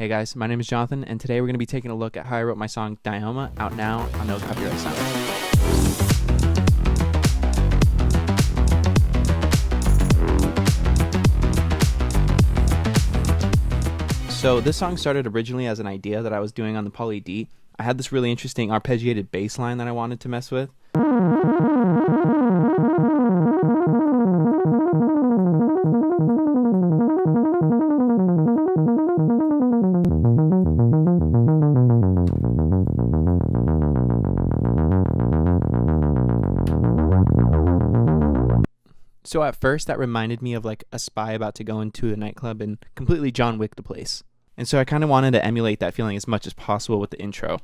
Hey guys, my name is Jonathan, and today we're going to be taking a look at how I wrote my song Dioma, out now on No Copyright Sound. So this song started originally as an idea that I was doing on the Poly D. I had this really interesting arpeggiated bass line that I wanted to mess with. So at first that reminded me of like a spy about to go into a nightclub and completely John Wick the place. And so I kind of wanted to emulate that feeling as much as possible with the intro.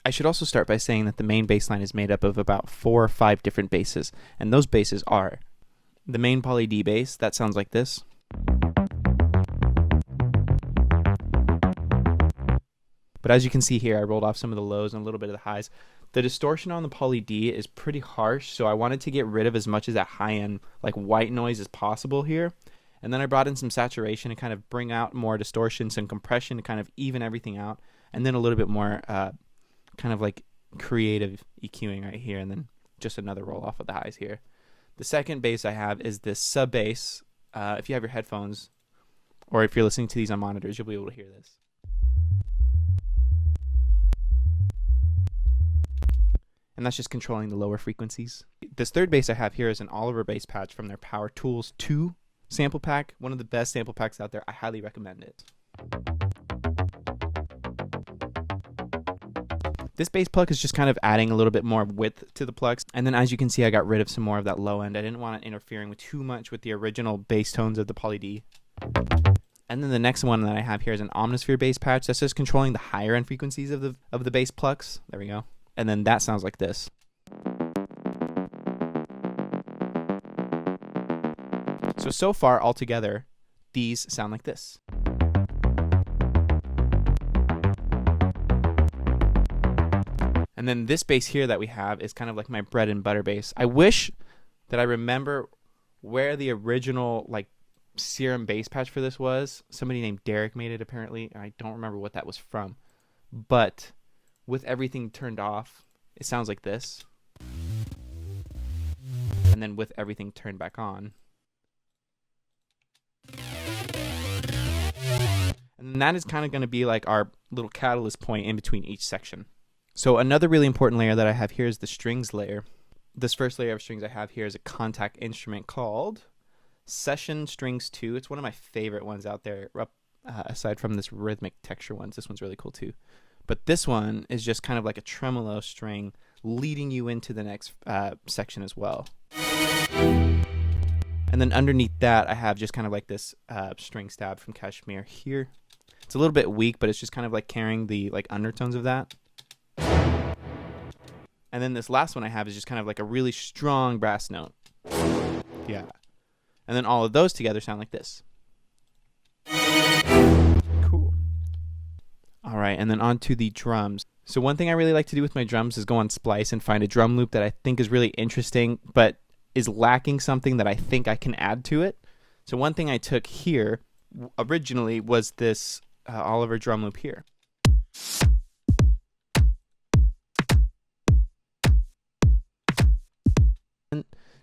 I should also start by saying that the main bass line is made up of about 4 or 5 different basses, and those basses are the main Poly D bass, that sounds like this. But as you can see here, I rolled off some of the lows and a little bit of the highs. The distortion on the Poly D is pretty harsh, so I wanted to get rid of as much of that high-end like white noise as possible here. And then I brought in some saturation to kind of bring out more distortion, some compression to kind of even everything out, and then a little bit more kind of like creative EQing right here, and then just another roll off of the highs here. The second bass I have is this sub bass. If you have your headphones, or if you're listening to these on monitors, you'll be able to hear this. And that's just controlling the lower frequencies. This third bass I have here is an Oliver bass patch from their Power Tools 2 sample pack. One of the best sample packs out there. I highly recommend it. This bass pluck is just kind of adding a little bit more width to the plucks. And then as you can see, I got rid of some more of that low end. I didn't want it interfering with too much with the original bass tones of the Poly D. And then the next one that I have here is an Omnisphere bass patch. That's just controlling the higher end frequencies of the bass plucks. There we go. And then that sounds like this. So far, altogether, these sound like this. And then this bass here that we have is kind of like my bread and butter bass. I wish that I remember where the original like Serum bass patch for this was. Somebody named Derek made it apparently. I don't remember what that was from. But with everything turned off, it sounds like this. And then with everything turned back on. And that is kind of going to be like our little catalyst point in between each section. So another really important layer that I have here is the strings layer. This first layer of strings I have here is a contact instrument called Session Strings 2. It's one of my favorite ones out there, aside from this rhythmic texture ones. This one's really cool too. But this one is just kind of like a tremolo string leading you into the next section as well. And then underneath that, I have just kind of like this string stab from Kashmir here. It's a little bit weak, but it's just kind of like carrying the like undertones of that. And then this last one I have is just kind of like a really strong brass note. Yeah. And then all of those together sound like this. Cool. All right, and then on to the drums. So one thing I really like to do with my drums is go on Splice and find a drum loop that I think is really interesting, but is lacking something that I think I can add to it. So one thing I took here originally was this Oliver drum loop here.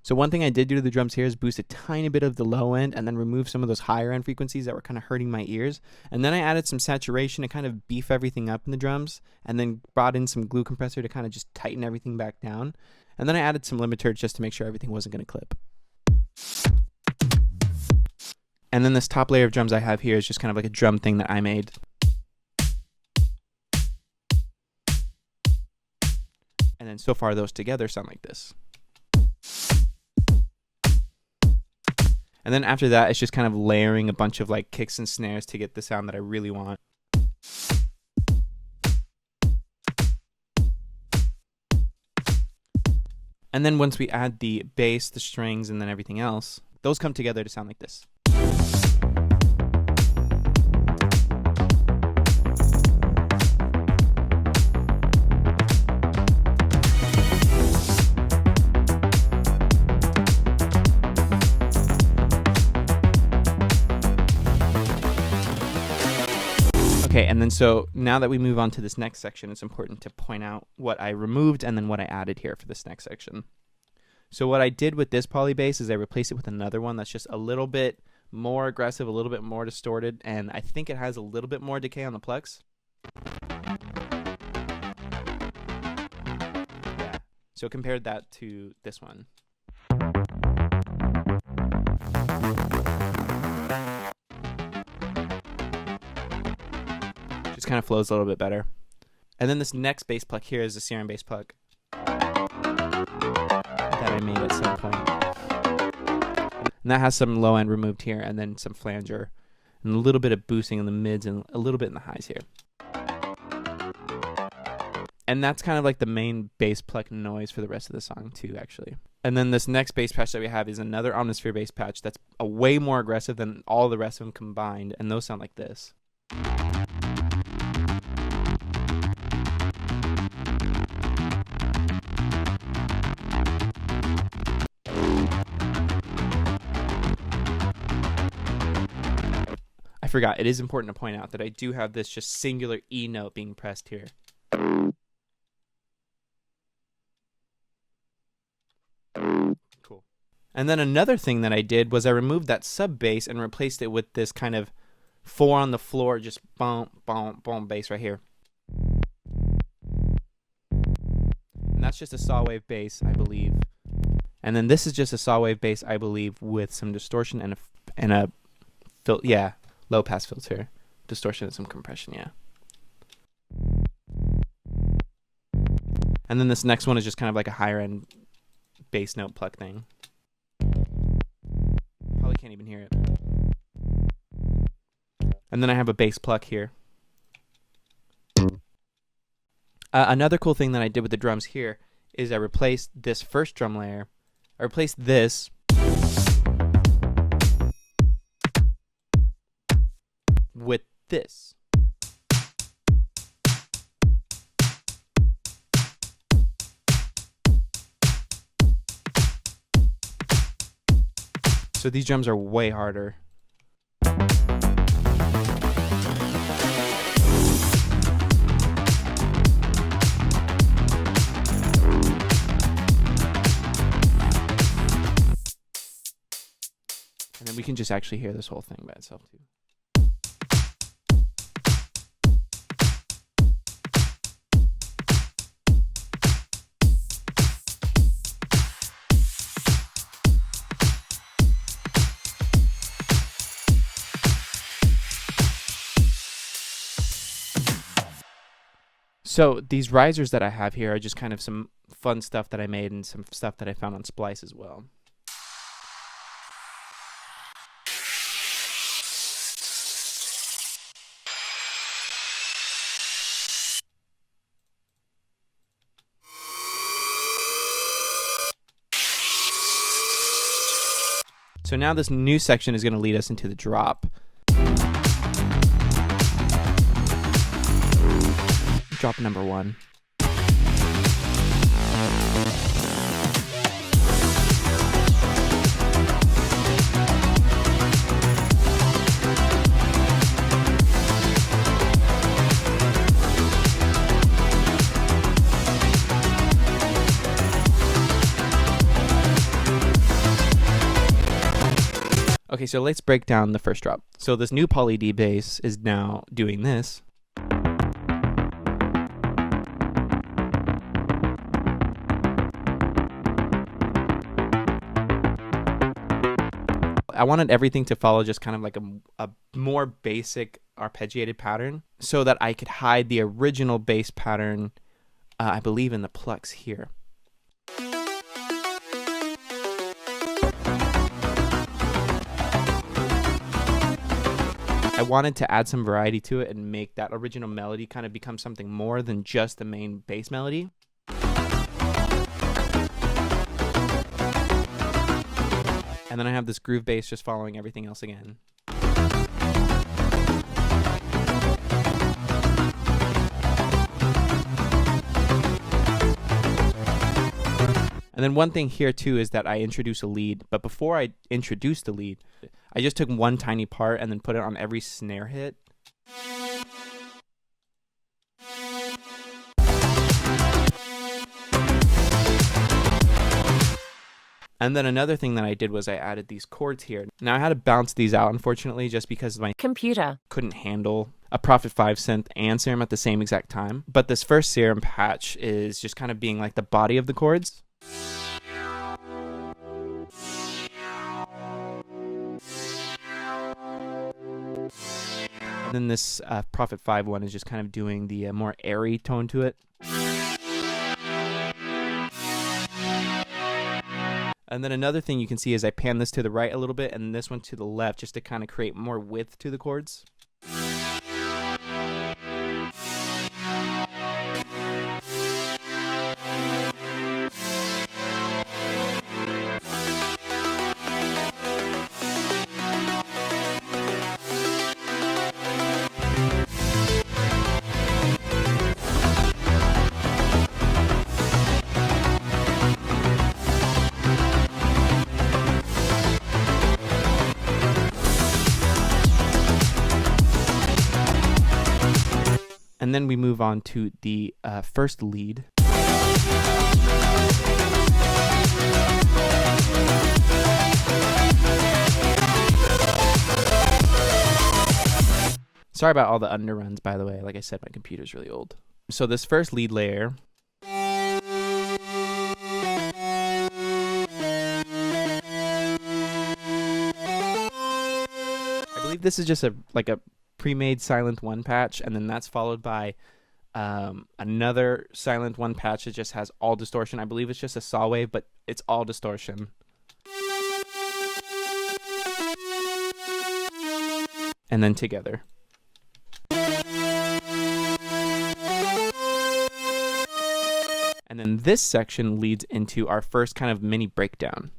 So one thing I did do to the drums here is boost a tiny bit of the low end and then remove some of those higher end frequencies that were kind of hurting my ears. And then I added some saturation to kind of beef everything up in the drums, and then brought in some glue compressor to kind of just tighten everything back down. And then I added some limiter just to make sure everything wasn't going to clip. And then this top layer of drums I have here is just kind of like a drum thing that I made. And then so far those together sound like this. And then after that, it's just kind of layering a bunch of like kicks and snares to get the sound that I really want. And then once we add the bass, the strings, and then everything else, those come together to sound like this. Okay, and then so now that we move on to this next section, it's important to point out what I removed and then what I added here for this next section. So what I did with this poly bass is I replaced it with another one that's just a little bit more aggressive, a little bit more distorted, and I think it has a little bit more decay on the plex. Yeah. So compared that to this one. Just kind of flows a little bit better. And then this next bass pluck here is a Serum bass pluck that I made at some point. And that has some low end removed here, and then some flanger, and a little bit of boosting in the mids, and a little bit in the highs here. And that's kind of like the main bass pluck noise for the rest of the song too, actually. And then this next bass patch that we have is another Omnisphere bass patch that's a way more aggressive than all the rest of them combined, and those sound like this. I forgot, it is important to point out that I do have this just singular E note being pressed here. Cool. And then another thing that I did was I removed that sub bass and replaced it with this kind of 4 on the floor, just boom, boom, boom bass right here. And that's just a saw wave bass, I believe. And then this is just a saw wave bass, I believe, with some distortion and a low pass filter, distortion and some compression, yeah. And then this next one is just kind of like a higher end bass note pluck thing. Probably can't even hear it. And then I have a bass pluck here. Another cool thing that I did with the drums here is I replaced this first drum layer. I replaced this with this. So these drums are way harder. And then we can just actually hear this whole thing by itself too. So these risers that I have here are just kind of some fun stuff that I made and some stuff that I found on Splice as well. So now this new section is going to lead us into the drop. Drop number 1. Okay, so let's break down the first drop. So this new Poly D bass is now doing this. I wanted everything to follow just kind of like a more basic arpeggiated pattern so that I could hide the original bass pattern, I believe, in the plucks here. I wanted to add some variety to it and make that original melody kind of become something more than just the main bass melody. And then I have this groove bass just following everything else again. And then one thing here too is that I introduce a lead, but before I introduce the lead, I just took one tiny part and then put it on every snare hit. And then another thing that I did was I added these chords here. Now I had to bounce these out, unfortunately, just because my computer couldn't handle a Prophet 5 synth and serum at the same exact time. But this first serum patch is just kind of being like the body of the chords. And then this Prophet 5 one is just kind of doing the more airy tone to it. And then another thing you can see is I pan this to the right a little bit and this one to the left just to kind of create more width to the chords. And then we move on to the first lead. Sorry about all the underruns, by the way. Like I said, my computer's really old. So this first lead layer, I believe this is just a pre-made silent 1 patch, and then that's followed by another silent 1 patch that just has all distortion. I believe it's just a saw wave, but it's all distortion. And then together. And then this section leads into our first kind of mini breakdown.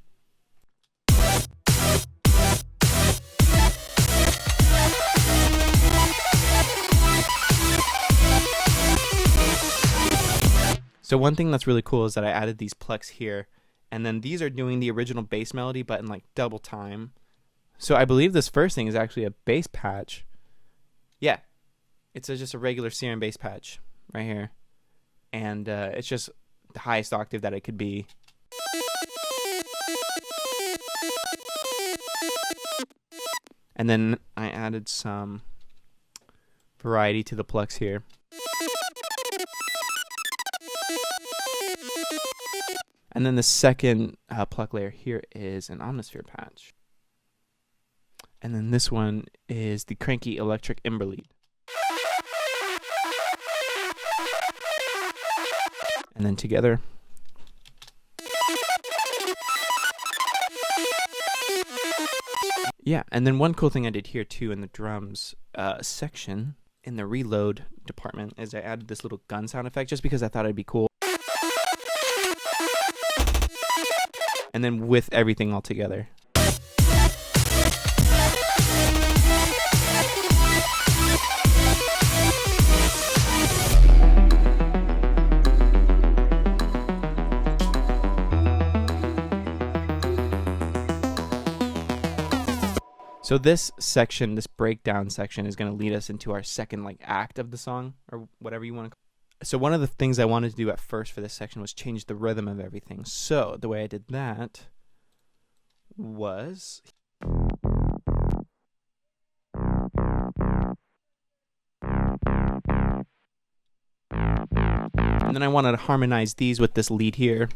So one thing that's really cool is that I added these plucks here, and then these are doing the original bass melody but in like double time. So I believe this first thing is actually a bass patch. Yeah, it's just a regular serum bass patch right here, and it's just the highest octave that it could be. And then I added some variety to the plucks here. And then the second pluck layer here is an Omnisphere patch. And then this one is the cranky electric ember lead. And then together. Yeah, and then one cool thing I did here too in the drums section in the reload department is I added this little gun sound effect just because I thought it'd be cool. And then with everything all together. So this section, this breakdown section, is going to lead us into our second act of the song, or whatever you want to call it. So one of the things I wanted to do at first for this section was change the rhythm of everything. So the way I did that was and then I wanted to harmonize these with this lead here.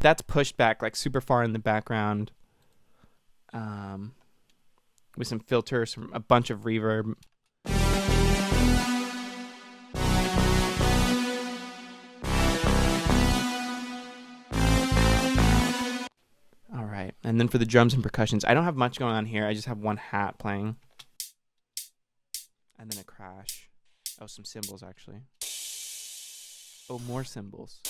That's pushed back super far in the background. With some filters, a bunch of reverb. All right, and then for the drums and percussions, I don't have much going on here. I just have one hat playing. And then a crash. Oh, some cymbals actually. Oh, more cymbals.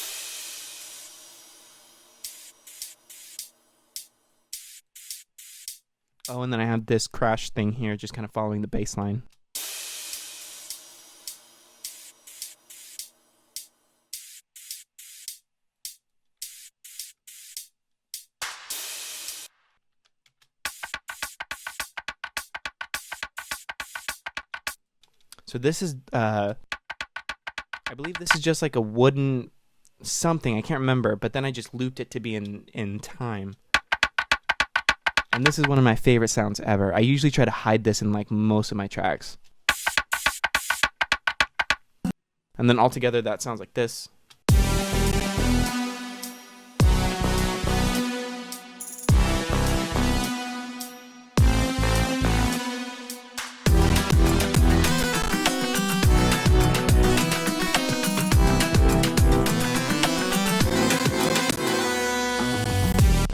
Oh, and then I have this crash thing here, just kind of following the bass line. So this is, I believe this is just like a wooden something, I can't remember, but then I just looped it to be in time. And this is one of my favorite sounds ever. I usually try to hide this in like most of my tracks. And then altogether that sounds like this.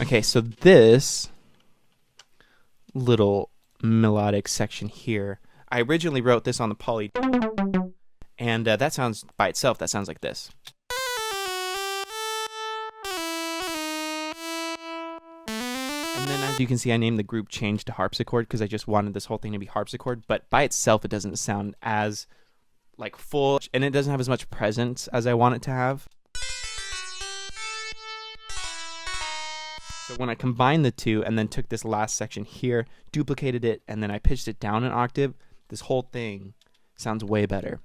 Okay, so this little melodic section here, I originally wrote this on the poly, and that sounds by itself, that sounds like this. And then as you can see, I named the group Change to Harpsichord because I just wanted this whole thing to be harpsichord, but by itself it doesn't sound as like full, and it doesn't have as much presence as I want it to have. So when I combined the two and then took this last section here, duplicated it, and then I pitched it down an octave, this whole thing sounds way better.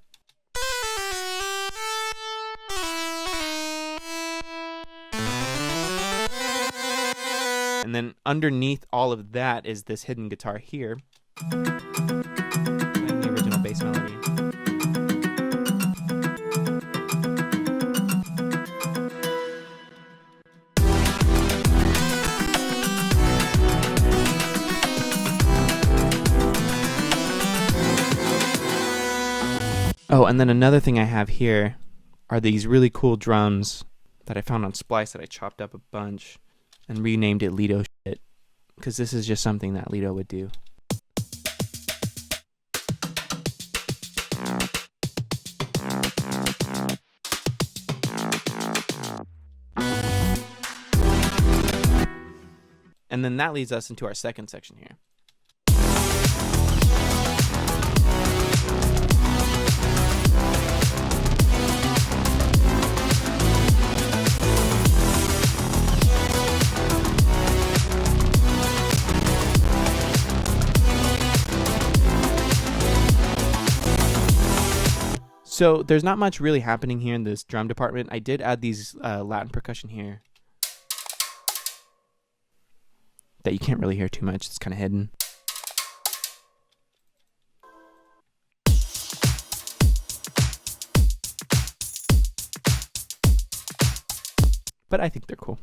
And then underneath all of that is this hidden guitar here, playing the original bass melody. Oh, and then another thing I have here are these really cool drums that I found on Splice that I chopped up a bunch and renamed it Lido shit, because this is just something that Lido would do. And then that leads us into our second section here. So there's not much really happening here in this drum department. I did add these Latin percussion here that you can't really hear too much. It's kind of hidden. But I think they're cool.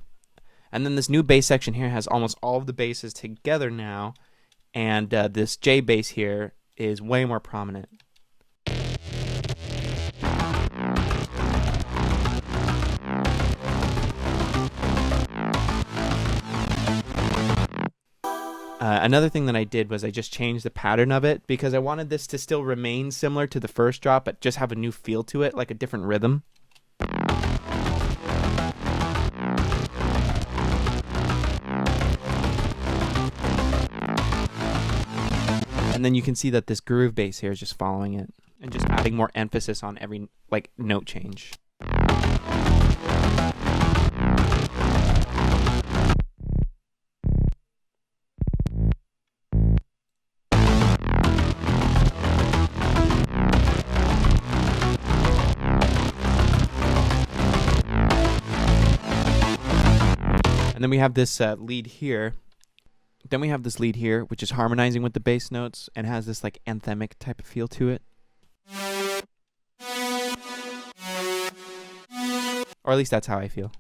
And then this new bass section here has almost all of the basses together now, and this J bass here is way more prominent. Another thing that I did was I just changed the pattern of it because I wanted this to still remain similar to the first drop, but just have a new feel to it, like a different rhythm. And then you can see that this groove bass here is just following it and just adding more emphasis on every like note change. And then we have this lead here. Then we have this lead here, which is harmonizing with the bass notes and has this like anthemic type of feel to it. Or at least that's how I feel.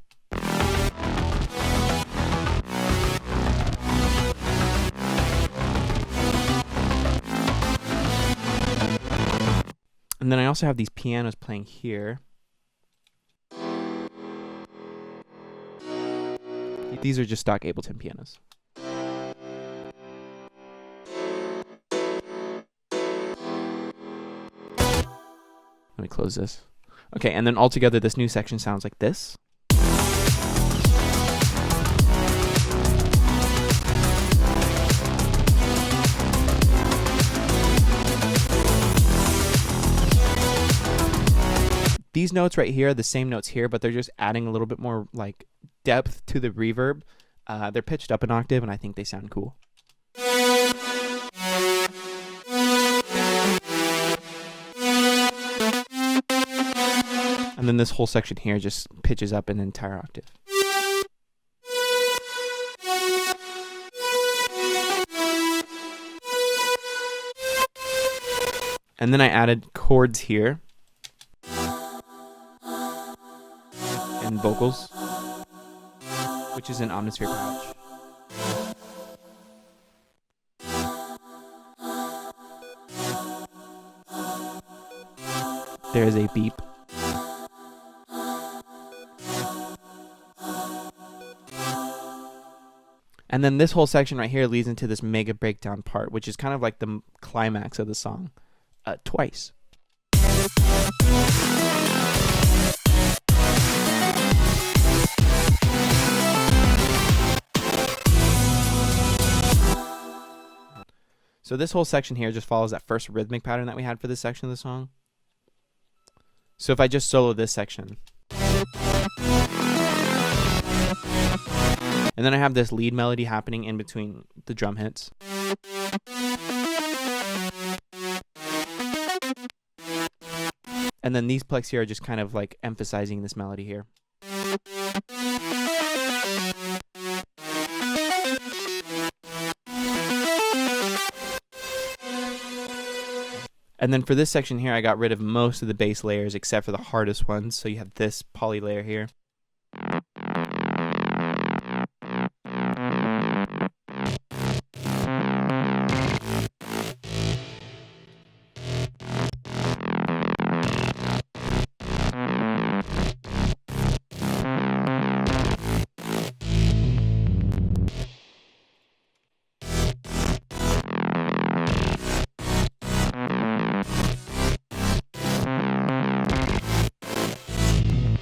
And then I also have these pianos playing here. These are just stock Ableton pianos. Let me close this. Okay, and then altogether this new section sounds like this. These notes right here are the same notes here, but they're just adding a little bit more like depth to the reverb. They're pitched up an octave, and I think they sound cool. And And then this whole section here just pitches up an entire octave. And then I added chords here and vocals, which is an omnisphere patch. There is a beep. And then this whole section right here leads into this mega breakdown part, which is kind of like the climax of the song. Twice. So this whole section here just follows that first rhythmic pattern that we had for this section of the song. So if I just solo this section, and then I have this lead melody happening in between the drum hits. And then these plucks here are just kind of like emphasizing this melody here. And then for this section here, I got rid of most of the bass layers except for the hardest ones. So you have this poly layer here.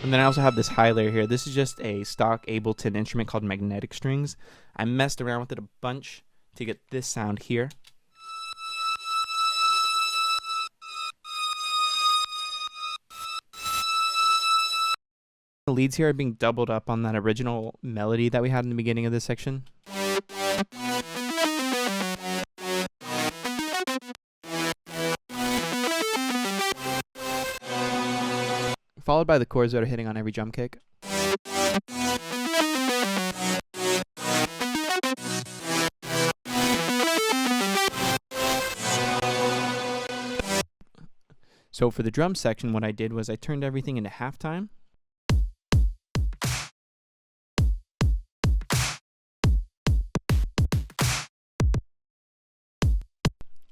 And then I also have this high layer here. This is just a stock Ableton instrument called magnetic strings. I messed around with it a bunch to get this sound here. The leads here are being doubled up on that original melody that we had in the beginning of this section. Followed by the chords that are hitting on every drum kick. So for the drum section, what I did was I turned everything into halftime.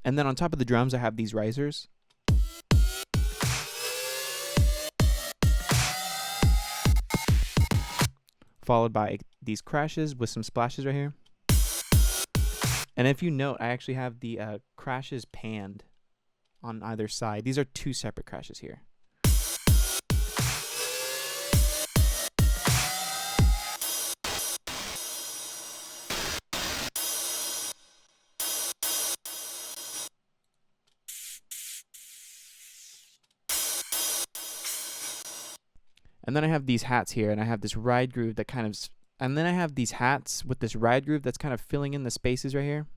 And then on top of the drums, I have these risers. Followed by these crashes with some splashes right here. And if you note, I actually have the crashes panned on either side. These are two separate crashes here. And then I have these hats here, and I have this ride groove that kind of, and then I have these hats with this ride groove that's kind of filling in the spaces right here.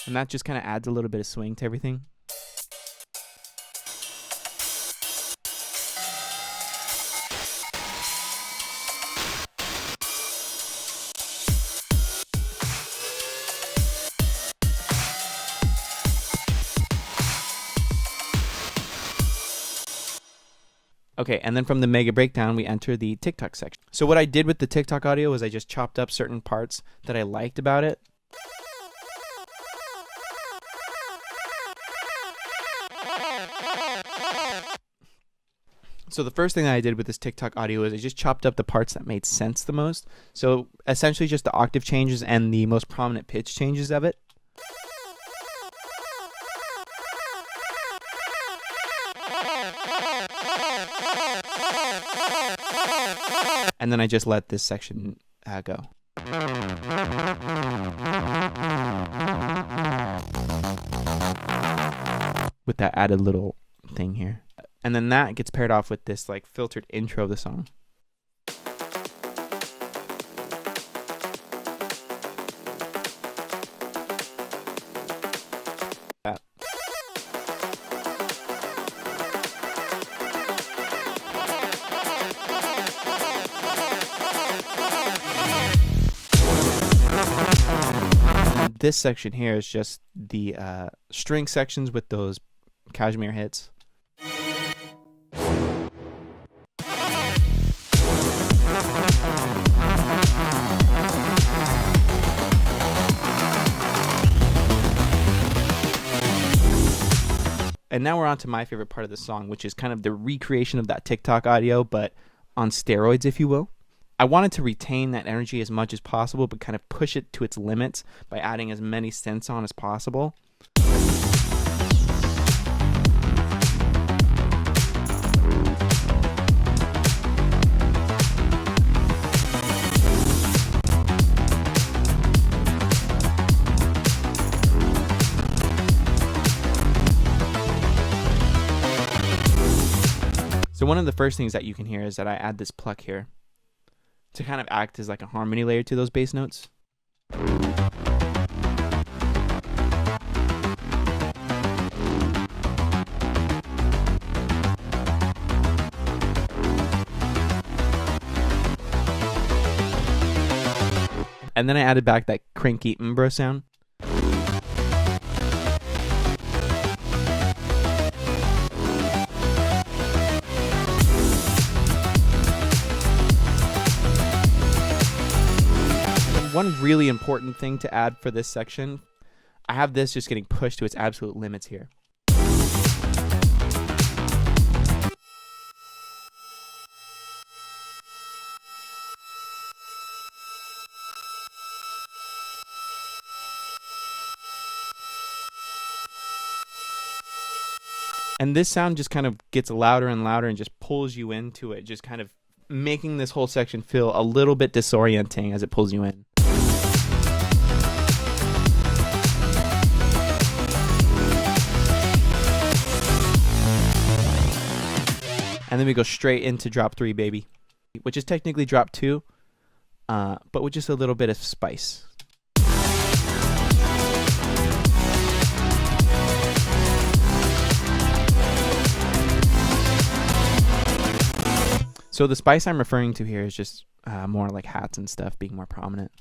And that just kind of adds a little bit of swing to everything. Okay, and then from the mega breakdown, we enter the TikTok section. So what I did with the TikTok audio was I just chopped up certain parts that I liked about it. So the first thing that I did with this TikTok audio is I just chopped up the parts that made sense the most. So essentially just the octave changes and the most prominent pitch changes of it. And then I just let this section go. With that added little thing here. And then that gets paired off with this like filtered intro of the song. this section here is just the string sections with those cashmere hits. And now we're on to my favorite part of the song, which is kind of the recreation of that TikTok audio, but on steroids, if you will. I wanted to retain that energy as much as possible, but kind of push it to its limits by adding as many synths on as possible. So one of the first things that you can hear is that I add this pluck here to kind of act as like a harmony layer to those bass notes. And then I added back that cranky bro sound. One really important thing to add for this section, I have this just getting pushed to its absolute limits here. And this sound just kind of gets louder and louder and just pulls you into it, just kind of making this whole section feel a little bit disorienting as it pulls you in. And then we go straight into drop 3, baby, which is technically drop 2, but with just a little bit of spice. So the spice I'm referring to here is just more like hats and stuff being more prominent.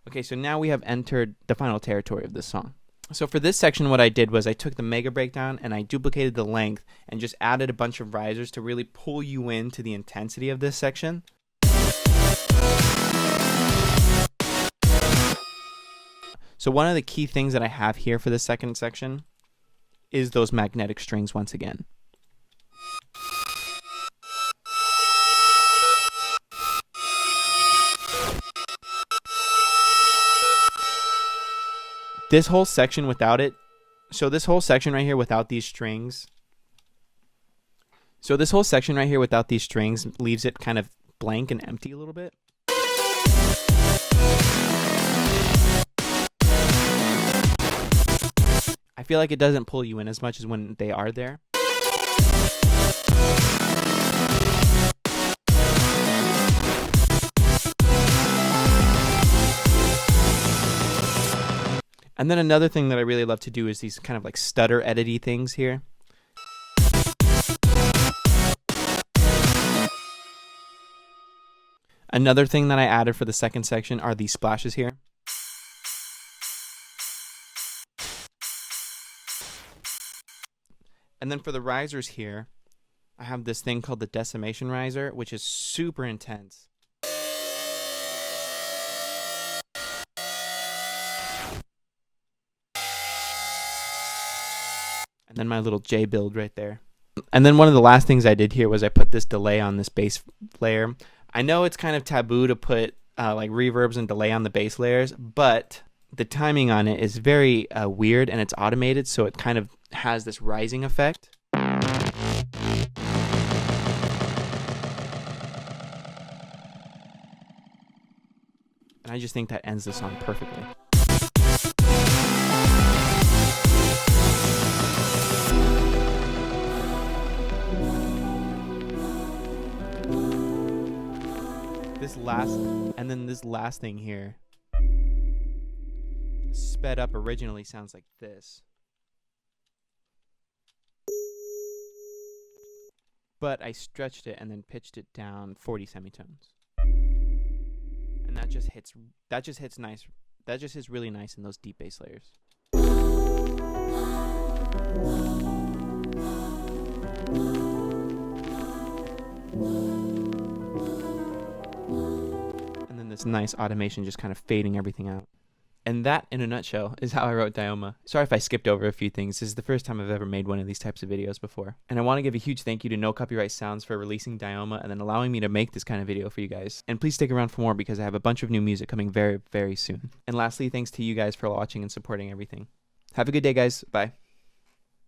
Okay, so now we have entered the final territory of this song. So for this section, what I did was I took the mega breakdown and I duplicated the length and just added a bunch of risers to really pull you into the intensity of this section. So one of the key things that I have here for this second section is those magnetic strings once again. This whole section without it, so this whole section right here without these strings, leaves it kind of blank and empty a little bit. I feel like it doesn't pull you in as much as when they are there. And then another thing that I really love to do is these kind of like stutter edity things here. Another thing that I added for the second section are these splashes here. And then for the risers here, I have this thing called the Decimation Riser, which is super intense. And then my little J build right there. And then one of the last things I did here was I put this delay on this bass layer. I know it's kind of taboo to put like reverbs and delay on the bass layers, but the timing on it is very weird and it's automated, so it kind of has this rising effect. And I just think that ends the song perfectly. This this last thing here, sped up originally sounds like this. But I stretched it and then pitched it down 40 semitones. And that just hits nice. That just hits really nice in those deep bass layers. And then this nice automation just kind of fading everything out. And that, in a nutshell, is how I wrote Dioma. Sorry if I skipped over a few things. This is the first time I've ever made one of these types of videos before. And I want to give a huge thank you to No Copyright Sounds for releasing Dioma and then allowing me to make this kind of video for you guys. And please stick around for more because I have a bunch of new music coming very, very soon. And lastly, thanks to you guys for watching and supporting everything. Have a good day, guys. Bye.